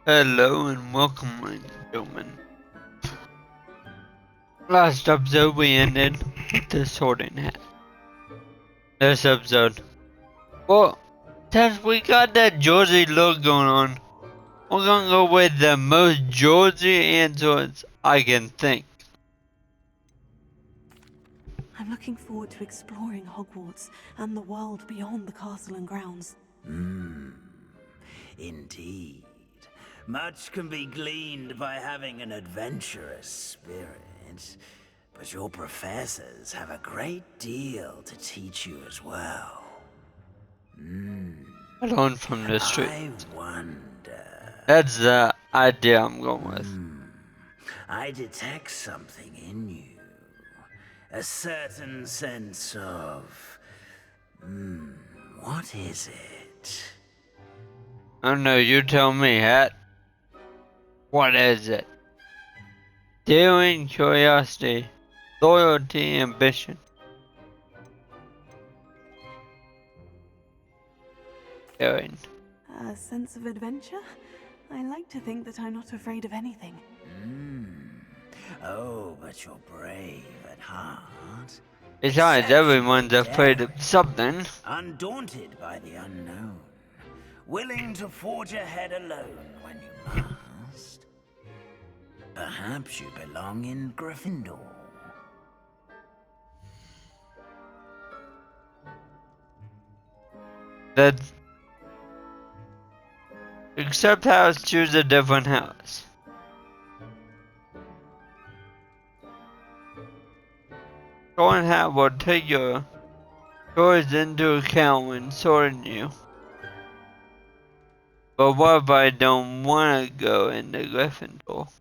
Hello and welcome, ladies and gentlemen. Last episode we ended with the sorting hat. This episode, well, since we got that Georgie look going on, we're gonna go with the most Georgie answers I can think. I'm looking forward to exploring Hogwarts and the world beyond the castle and grounds. Indeed. Much can be gleaned by having an adventurous spirit, but your professors have a great deal to teach you as well. I learned from the street. I wonder... That's the idea I'm going with. I detect something in you. A certain sense of... what is it? I know, you tell me, Hat. What is it? Daring, curiosity, loyalty, ambition. Daring. A sense of adventure? I like to think that I'm not afraid of anything. Oh, but you're brave at heart. Besides, everyone's afraid of something. Undaunted by the unknown. Willing to forge ahead alone when you must. Perhaps you belong in Gryffindor. That's... Except house, choose a different house. Sorting hat will take your choice into account when sorting you. But what if I don't want to go into Gryffindor?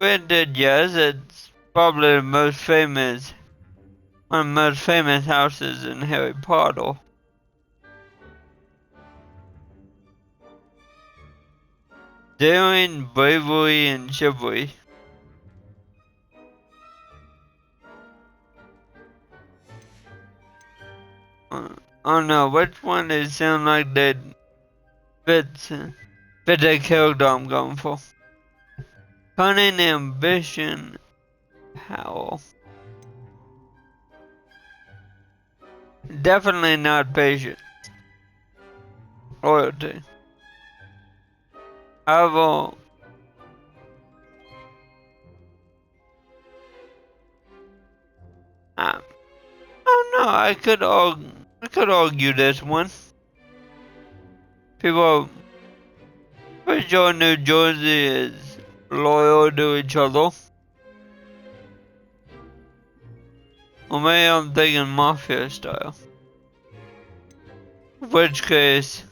Granted, yes, it's probably the most famous, one of the most famous houses in Harry Potter. Daring, bravery, and chivalry. I don't know, which one they sound like they fit the character I'm going for. Cunning, ambition, power. Definitely not patience. Loyalty. However, I don't know, I could argue this one. People pretty sure New Jersey is loyal to each other. Or maybe I'm thinking mafia style. In which case,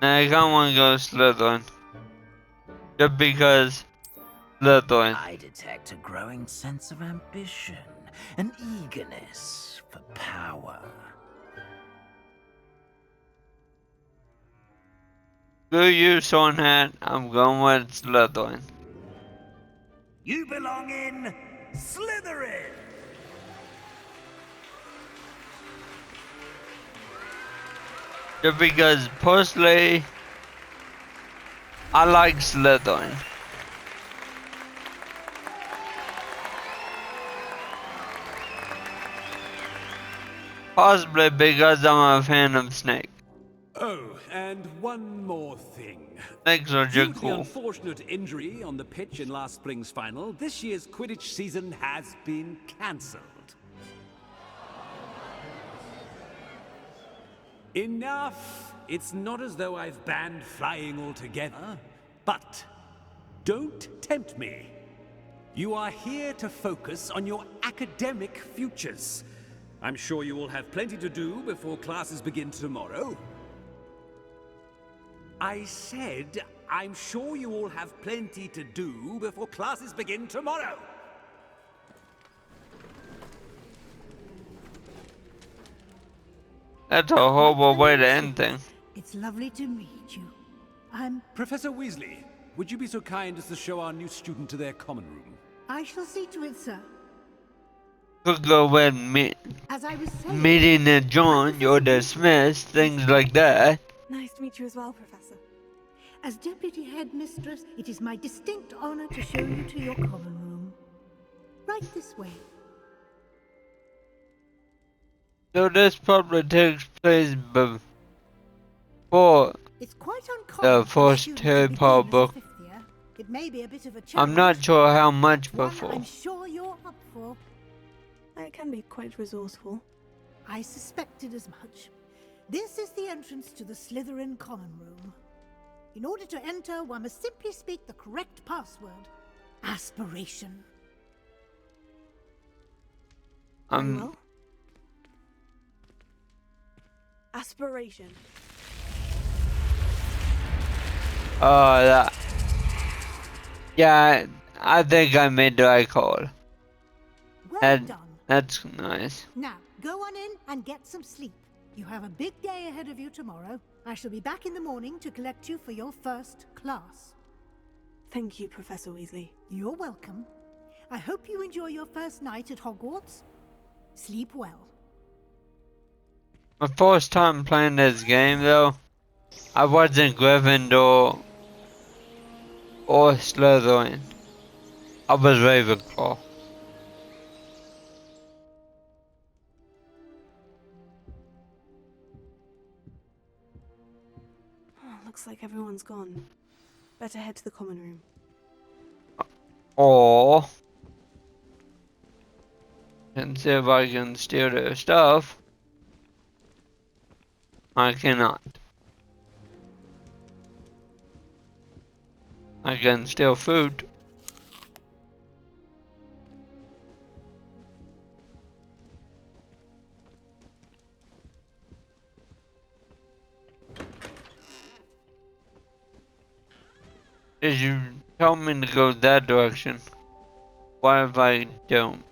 I kinda wanna go Slytherin. Just because Slytherin. I detect a growing sense of ambition, an eagerness for power. Good use on hat, I'm going with Slytherin. You belong in Slytherin! Just because personally, I like Slytherin. Possibly because I'm a fan of Snake. Oh, and one more thing. Snakes are Due just to the cool. unfortunate injury on the pitch in last spring's final, this year's Quidditch season has been cancelled. Enough! It's not as though I've banned flying altogether, but don't tempt me. You are here to focus on your academic futures. I'm sure you will have plenty to do before classes begin tomorrow. I said, I'm sure you all have plenty to do before classes begin tomorrow. That's a horrible way to end things. It's lovely to meet you. I'm Professor Weasley, would you be so kind as to show our new student to their common room? I shall see to it, sir. Could go with me, As I was saying, meeting and John, you're dismissed, things like that. Nice to meet you as well, Professor. as Deputy Headmistress, it is my distinct honor to show you to your common room. Right this way. So this probably takes place before It's quite uncommon the first for a student Harry to begin Potter as a book. fifth year. It may be a bit of a challenge. I'm not sure how much One before. I'm sure you're up for. It can be quite resourceful. I suspected as much. This is the entrance to the Slytherin common room. In order to enter, one must simply speak the correct password. Aspiration. Very well. Aspiration. Oh, that. Yeah, I think I made the right call. Well done. That's nice. Now, go on in and get some sleep. You have a big day ahead of you tomorrow. I shall be back in the morning to collect you for your first class. Thank you, Professor Weasley. You're welcome. I hope you enjoy your first night at Hogwarts. Sleep well. My first time playing this game, though, I wasn't Gryffindor or Slytherin. I was Ravenclaw. Looks like everyone's gone. Better head to the common room. Or and see if I can steal their stuff. I cannot. I can steal food. Did you tell me to go that direction? What if I don't?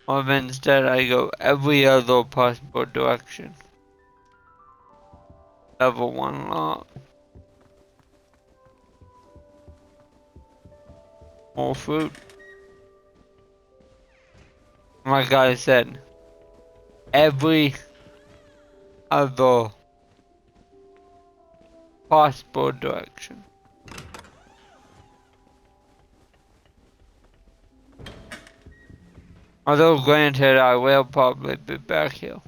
Or if instead I go every other possible direction? Level 1 lock. More food. Like I said, every other possible direction. Although granted, I will probably be back here.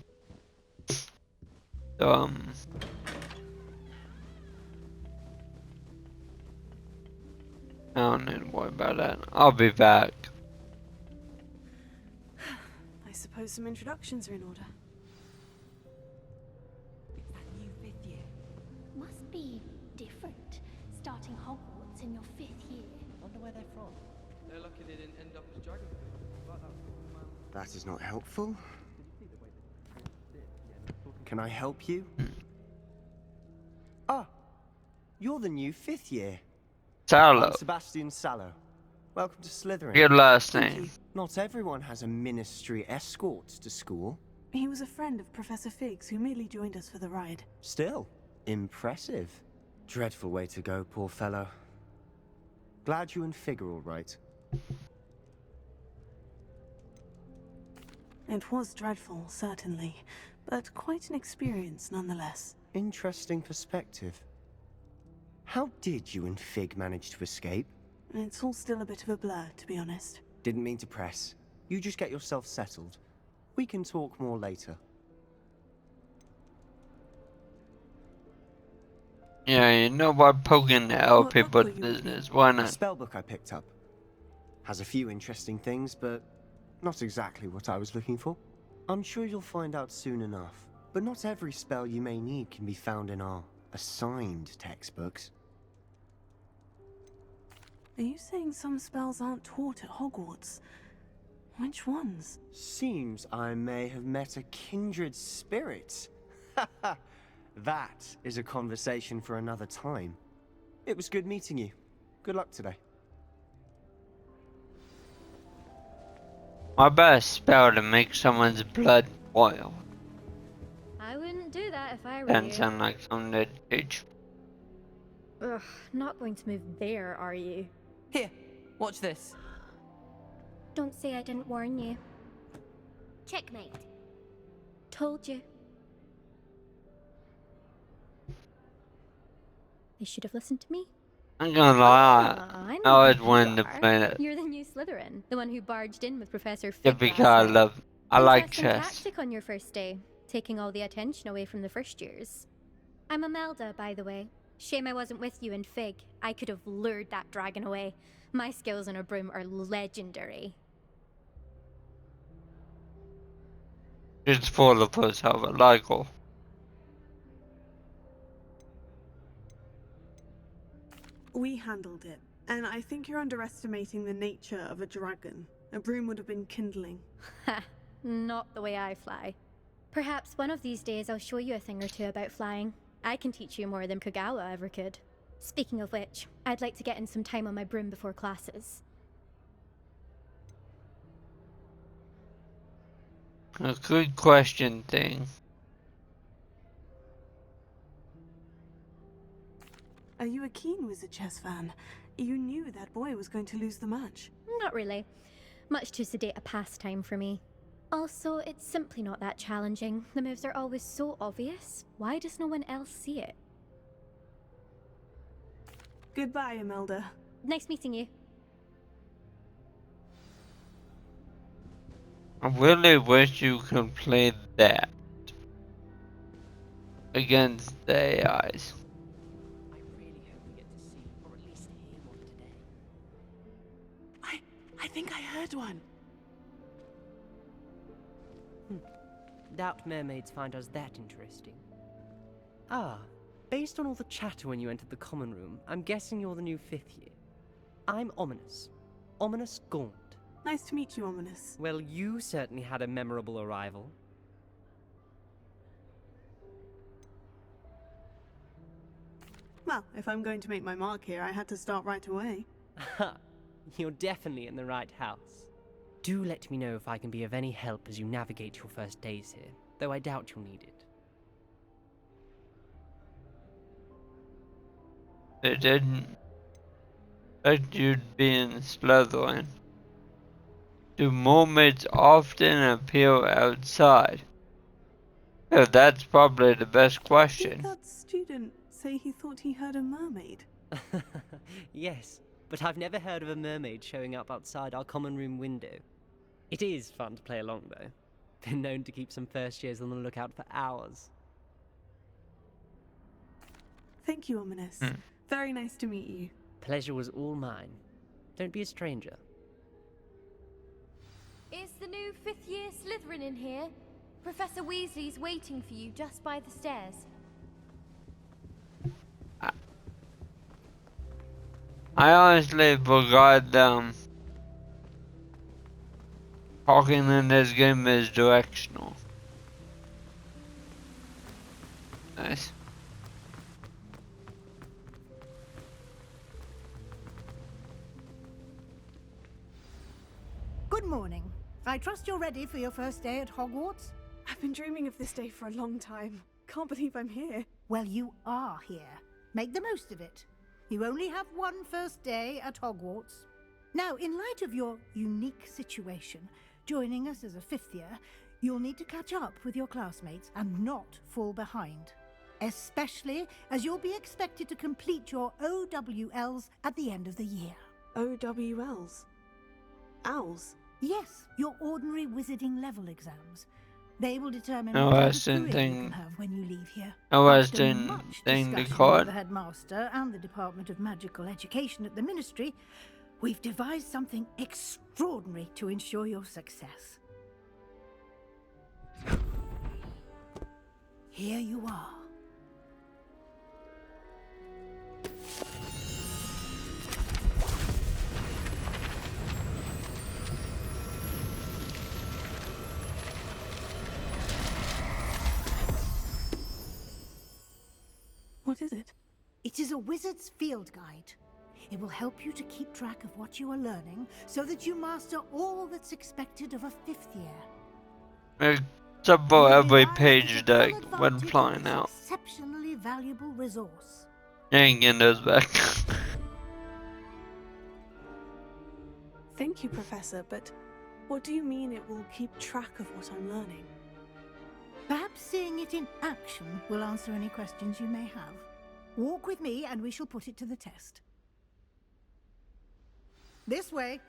So, I don't need to worry about that. I'll be back. I suppose some introductions are in order. It's that new fifth year. Must be different, starting Hogwarts in your 5th year. Wonder where they're from. They're lucky they didn't end up as dragon. Like that poor man. That is not helpful. Can I help you? Ah, you're the new 5th year. Sallow. I'm Sebastian Sallow. Welcome to Slytherin. Your last Thank name. you. Not everyone has a ministry escort to school. He was a friend of Professor Fig's who merely joined us for the ride. Still, impressive. Dreadful way to go, poor fellow. Glad you and Fig are all right. It was dreadful, certainly, but quite an experience nonetheless. Interesting perspective. How did you and Fig manage to escape? It's all still a bit of a blur, to be honest. Didn't mean to press. You just get yourself settled. We can talk more later. Yeah, you know what? Poking the What LP book were but you business. Why A not? spellbook I picked up. Has a few interesting things, but not exactly what I was looking for. I'm sure you'll find out soon enough. But not every spell you may need can be found in our assigned textbooks. Are you saying some spells aren't taught at Hogwarts? Which ones? Seems I may have met a kindred spirit. That is a conversation for another time. It was good meeting you. Good luck today. My best spell to make someone's blood boil. I wouldn't do that if I were Doesn't you. sound like something to teach. Ugh, not going to move there, are you? Here, watch this. Don't say I didn't warn you. Checkmate. Told you. They should have listened to me. I'm gonna lie. I I know always who wanted you to are. play it. You're the new Slytherin, the one who barged in with Professor Yeah, Fig because last night. I like Interesting chess. tactic on your first day, taking all the attention away from the first years. I'm Imelda, by the way. Shame I wasn't with you in Fig. I could have lured that dragon away. My skills on a broom are legendary. It's full of us have a Lego. We handled it, and I think you're underestimating the nature of a dragon. A broom would have been kindling. Ha! Not the way I fly. Perhaps one of these days I'll show you a thing or two about flying. I can teach you more than Kogawa ever could. Speaking of which, I'd like to get in some time on my broom before classes. A good question thing. Are you a keen Wizard chess fan? You knew that boy was going to lose the match. Not really. Much too sedate a pastime for me. Also, it's simply not that challenging. The moves are always so obvious. Why does no one else see it? Goodbye, Imelda. Nice meeting you. I really wish you could play that against the AIs. I really hope we get to see, or at least hear one today. I think I heard one. Doubt mermaids find us that interesting. Ah, based on all the chatter when you entered the common room, I'm guessing you're the new 5th year. I'm Ominous. Ominous Gaunt. Nice to meet you, Ominous. Well, you certainly had a memorable arrival. Well, if I'm going to make my mark here, I had to start right away. Ha! You're definitely in the right house. Do let me know if I can be of any help as you navigate your first days here, though I doubt you'll need it. They didn't expect you'd be in Slytherin. Do mermaids often appear outside? Oh, that's probably the best Did question. that student say he thought he heard a mermaid? Yes, but I've never heard of a mermaid showing up outside our common room window. It is fun to play along, though. Been known to keep some first years on the lookout for hours. Thank you, Ominous. Very nice to meet you. Pleasure was all mine. Don't be a stranger. Is the new 5th year Slytherin in here? Professor Weasley's waiting for you just by the stairs. I honestly forgot talking in this game is directional. Nice. Good morning. I trust you're ready for your first day at Hogwarts? I've been dreaming of this day for a long time. Can't believe I'm here. Well, you are here. Make the most of it. You only have one first day at Hogwarts. Now, in light of your unique situation, joining us as a 5th year, you'll need to catch up with your classmates and not fall behind. Especially as you'll be expected to complete your OWLs at the end of the year. OWLs? Owls? Yes, your ordinary wizarding level exams. They will determine No, what I type of didn't career you think- can have when you leave here. I After didn't much think the discussion card. with the headmaster and the Department of Magical Education at the Ministry, we've devised something extraordinary to ensure your success. Here you are. What is it? It is a wizard's field guide. It will help you to keep track of what you are learning so that you master all that's expected of a 5th year. Except for You'll be every advised page to take that full went advantage of flying this out. exceptionally valuable resource. You ain't getting those back. Thank you, Professor, but what do you mean it will keep track of what I'm learning? Perhaps seeing it in action will answer any questions you may have. Walk with me and we shall put it to the test. This way.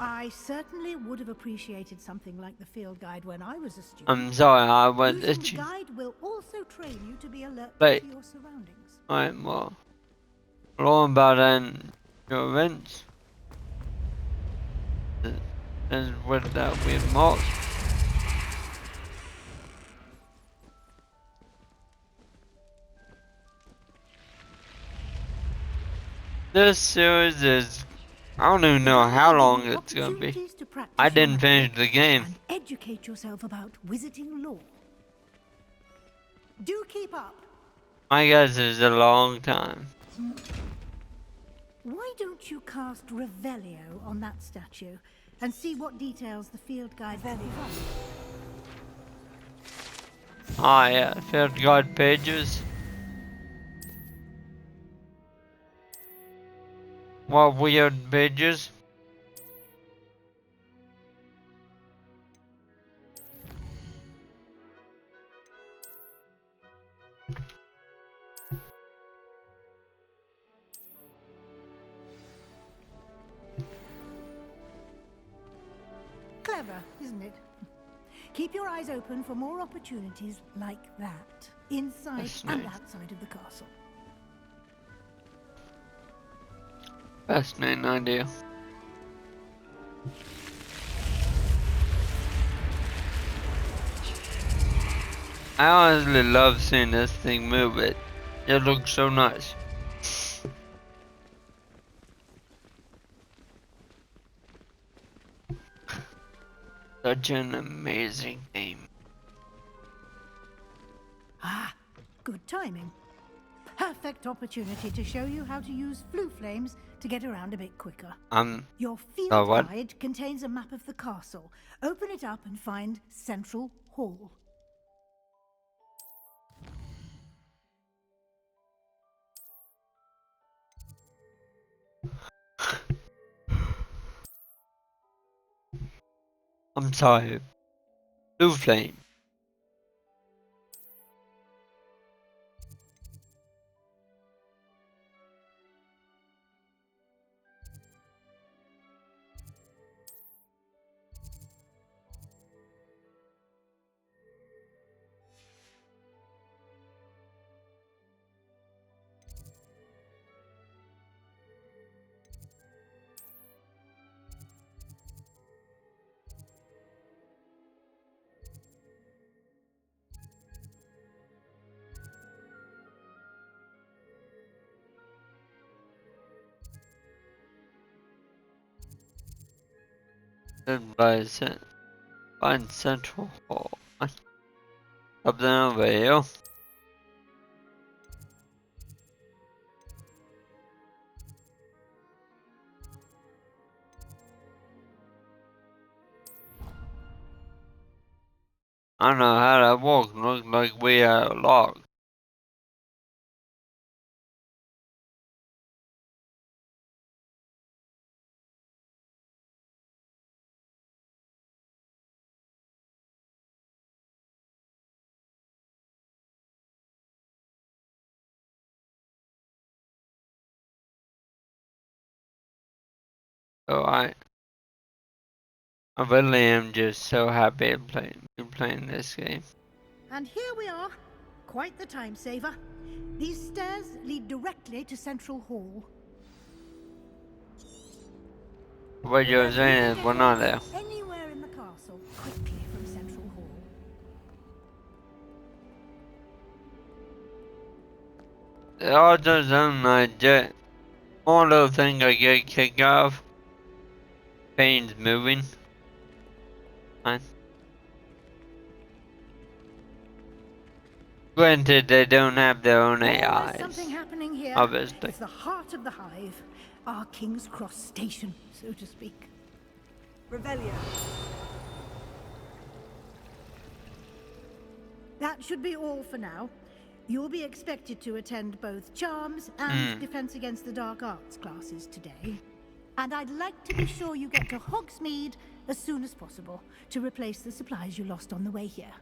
I certainly would have appreciated something like the field guide when I was a student. I'm sorry, I went Using at the you. guide will also train you to be alert Wait. to your surroundings. Alright, well. Learn about your events. And with that weird moss. This series is, I don't even know how long it's gonna be. Opportunities to practice I your didn't finish magic the game. and educate yourself about wizarding lore. Do keep up. My guess is a long time. Why don't you cast Revelio on that statue and see what details the field guide provides? Ah yeah, field guide pages. What weird pages? Clever, isn't it? Keep your eyes open for more opportunities like that, inside That's and nice. outside of the castle. Fascinating idea. I honestly love seeing this thing move. It looks so nice. Such an amazing game. Ah, good timing. Perfect opportunity to show you how to use flue flames to get around a bit quicker. Your field what? guide contains a map of the castle. Open it up and find Central Hall. I'm sorry. Blue flame. Then find Central Hall. Up there over here. I don't know how that works. Looks like we are locked. So I really am just so happy to be playing this game. And here we are. Quite the time saver. These stairs lead directly to Central Hall. What you're saying is we're not there. Anywhere in the castle, quickly from Central Hall. It also sounds like just one little thing I get kicked off. Pain's moving. Fine. Granted, they don't have their own There's AIs. something happening here. Obviously. It's the heart of the hive. Our King's Cross station, so to speak. Revelio. That should be all for now. You'll be expected to attend both Charms and Defense Against the Dark Arts classes today. And I'd like to be sure you get to Hogsmeade as soon as possible to replace the supplies you lost on the way here.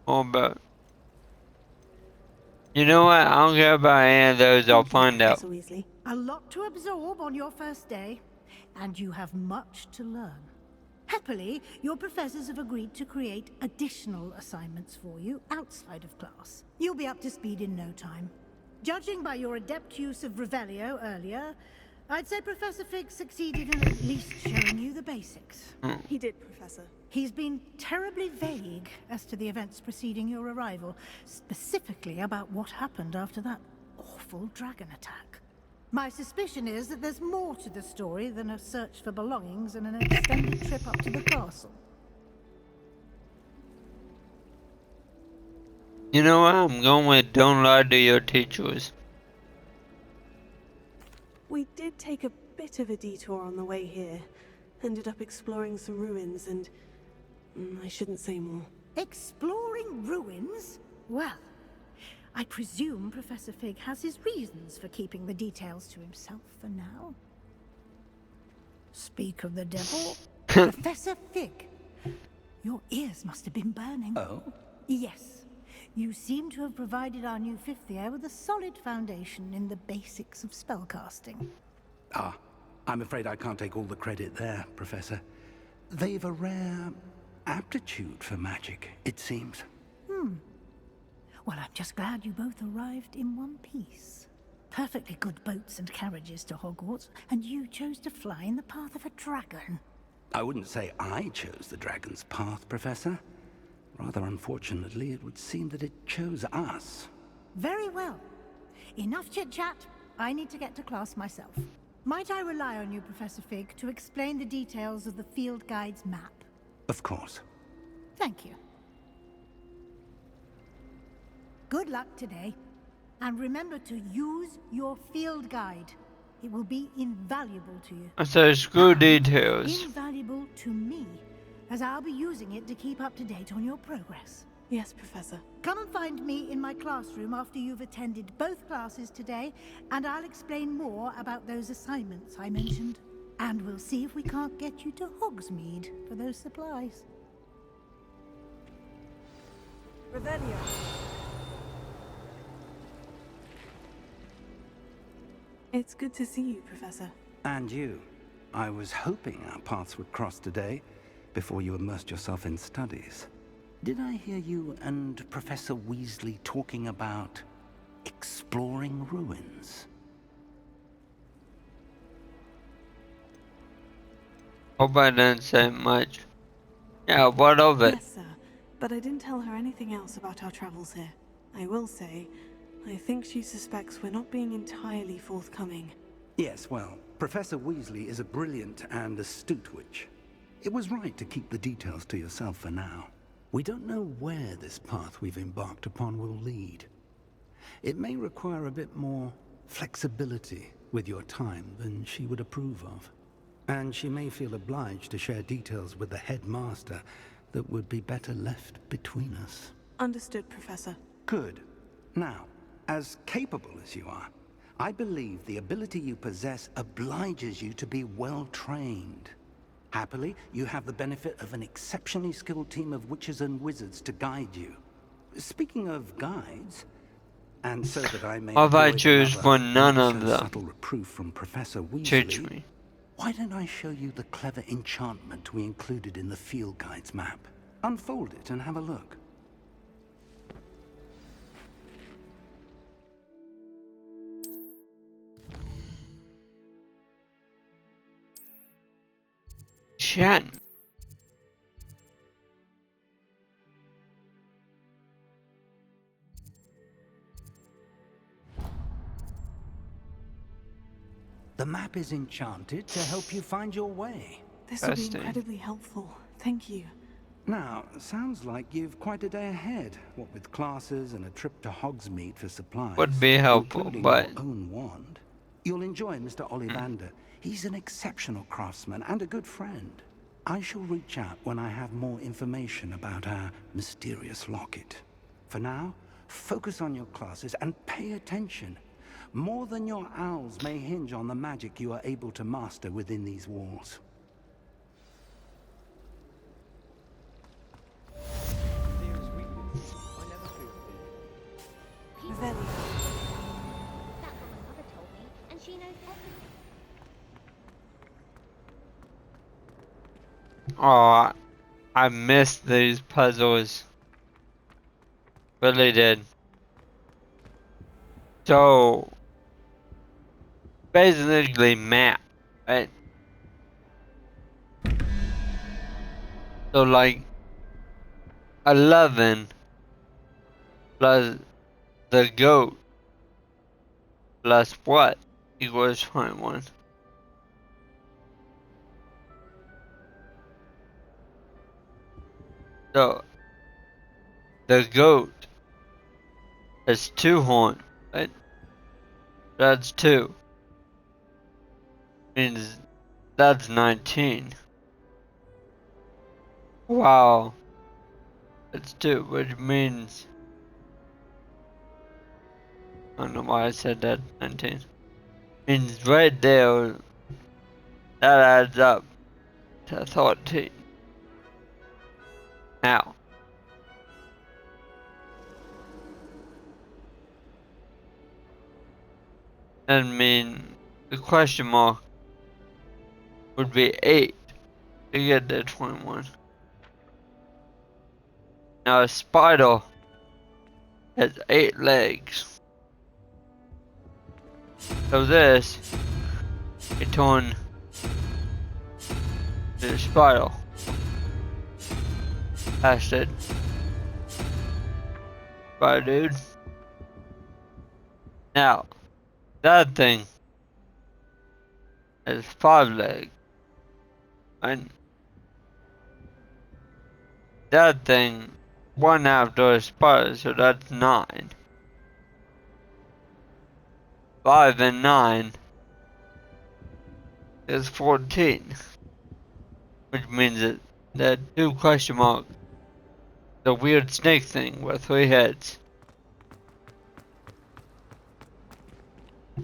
Oh, but you know what? I don't care about any of those. I'll find out. Professor Weasley. A lot to absorb on your first day, and you have much to learn. Happily, your professors have agreed to create additional assignments for you outside of class. You'll be up to speed in no time. Judging by your adept use of Revelio earlier, I'd say Professor Fig succeeded in at least showing you the basics. He did, Professor. He's been terribly vague as to the events preceding your arrival, specifically about what happened after that awful dragon attack. My suspicion is that there's more to the story than a search for belongings and an extended trip up to the castle. You know what? I'm going with don't lie to your teachers. We did take a bit of a detour on the way here. Ended up exploring some ruins and... I shouldn't say more. Exploring ruins? Well, I presume Professor Fig has his reasons for keeping the details to himself for now. Speak of the devil, Professor Fig, your ears must have been burning. Oh? Yes. You seem to have provided our new fifth year with a solid foundation in the basics of spellcasting. Ah, I'm afraid I can't take all the credit there, Professor. They've a rare aptitude for magic, it seems. Well, I'm just glad you both arrived in one piece. Perfectly good boats and carriages to Hogwarts, and you chose to fly in the path of a dragon. I wouldn't say I chose the dragon's path, Professor. Rather unfortunately, it would seem that it chose us. Very well. Enough chit-chat. I need to get to class myself. Might I rely on you, Professor Fig, to explain the details of the field guide's map? Of course. Thank you. Good luck today. And remember to use your field guide. It will be invaluable to you. So screw details. Invaluable to me, as I'll be using it to keep up to date on your progress. Yes, Professor. Come and find me in my classroom after you've attended both classes today, and I'll explain more about those assignments I mentioned. And we'll see if we can't get you to Hogsmeade for those supplies. Revelio. It's good to see you, Professor. And you. I was hoping our paths would cross today, before you immersed yourself in studies. Did I hear you and Professor Weasley talking about exploring ruins? Hope I didn't say much. Yeah, what of it? Yes, sir. But I didn't tell her anything else about our travels here. I will say, I think she suspects we're not being entirely forthcoming. Yes, well, Professor Weasley is a brilliant and astute witch. It was right to keep the details to yourself for now. We don't know where this path we've embarked upon will lead. It may require a bit more flexibility with your time than she would approve of. And she may feel obliged to share details with the headmaster that would be better left between us. Understood, Professor. Good. Now, as capable as you are, I believe the ability you possess obliges you to be well trained. Happily, you have the benefit of an exceptionally skilled team of witches and wizards to guide you. Speaking of guides, and so that I may If I avoid choose another for none of not so them, subtle reproof from Professor Weasley, teach me. why don't I show you the clever enchantment we included in the field guide's map? Unfold it and have a look. Chat. The map is enchanted to help you find your way. This will be Interesting. incredibly helpful. Thank you. Now, sounds like you've quite a day ahead, what with classes and a trip to Hogsmeade for supplies. Would be helpful, including but- your own wand. You'll enjoy Mr. Ollivander. He's an exceptional craftsman and a good friend. I shall reach out when I have more information about our mysterious locket. For now, focus on your classes and pay attention. More than your owls may hinge on the magic you are able to master within these walls. Dearest weakness, I never feel fear. Revelio. That's what my mother told me, and she knows everything. Oh, I missed these puzzles. Really did. So, basically map, right? So like 11 plus the goat plus what equals 21. So the goat has 2 horns, right? That's 2. Means that's 19. Wow. That's 2, which means I don't know why I said that 19. Means right there that adds up to 13. Now that mean the question mark would be 8 to get to 21. Now a spider has 8 legs. So this can turn to the spider. Bastard. Spider dude. Now, that thing has 5 legs. And that thing, 1 after a spider, so that's 9. 5 and 9 is 14. Which means that that 2 question marks, the weird snake thing with 3 heads.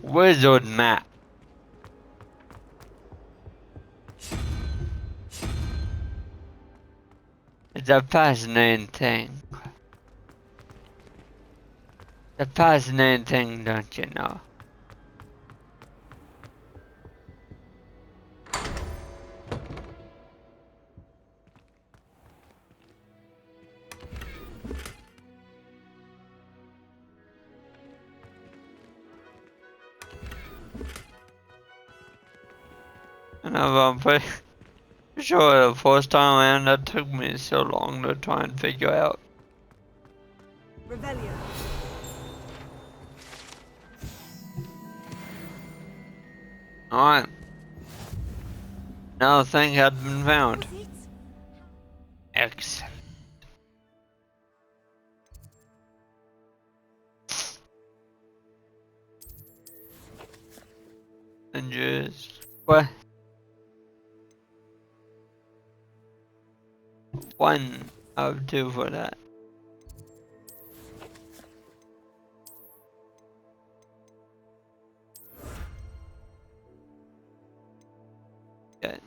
Wizard map. It's a fascinating thing. It's a fascinating thing, don't you know? And I'm pretty sure the first time around that took me so long to try and figure out. Revelio. Alright. Another thing had been found. Excellent. And just what? 1 out of 2 for that. Okay.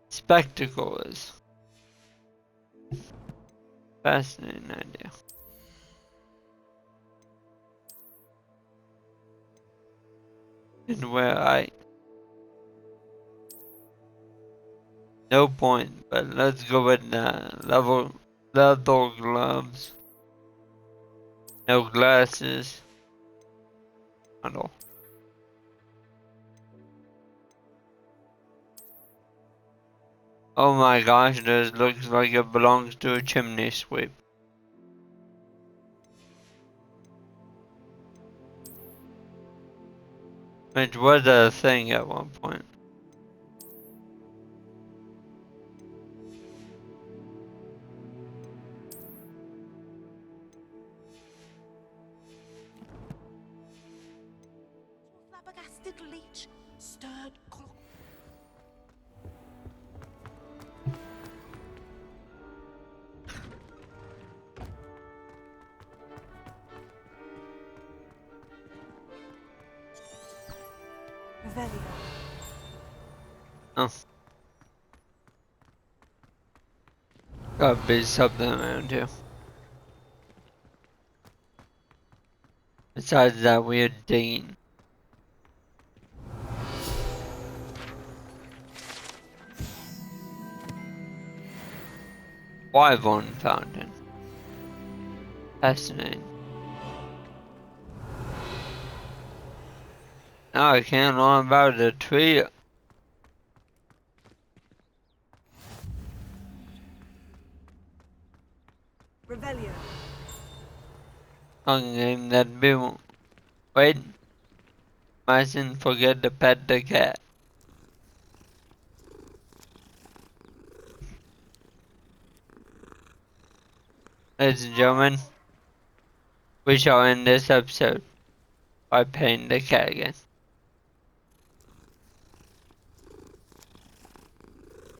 Spectacles. Fascinating idea. And where I no point, but let's go with leather gloves. No glasses. I don't know. Oh my gosh, this looks like it belongs to a chimney sweep. Which was a thing at one point. Flabbergasted leech, stirred clock. Revelio. Oh. Gotta be something around here. Besides that weird thing. Wyvern Fountain. Fascinating. Now I can't learn about the tree. Revelio. A game that people wait. Mustn't forget to pet the cat. Ladies and gentlemen, we shall end this episode by petting the cat again.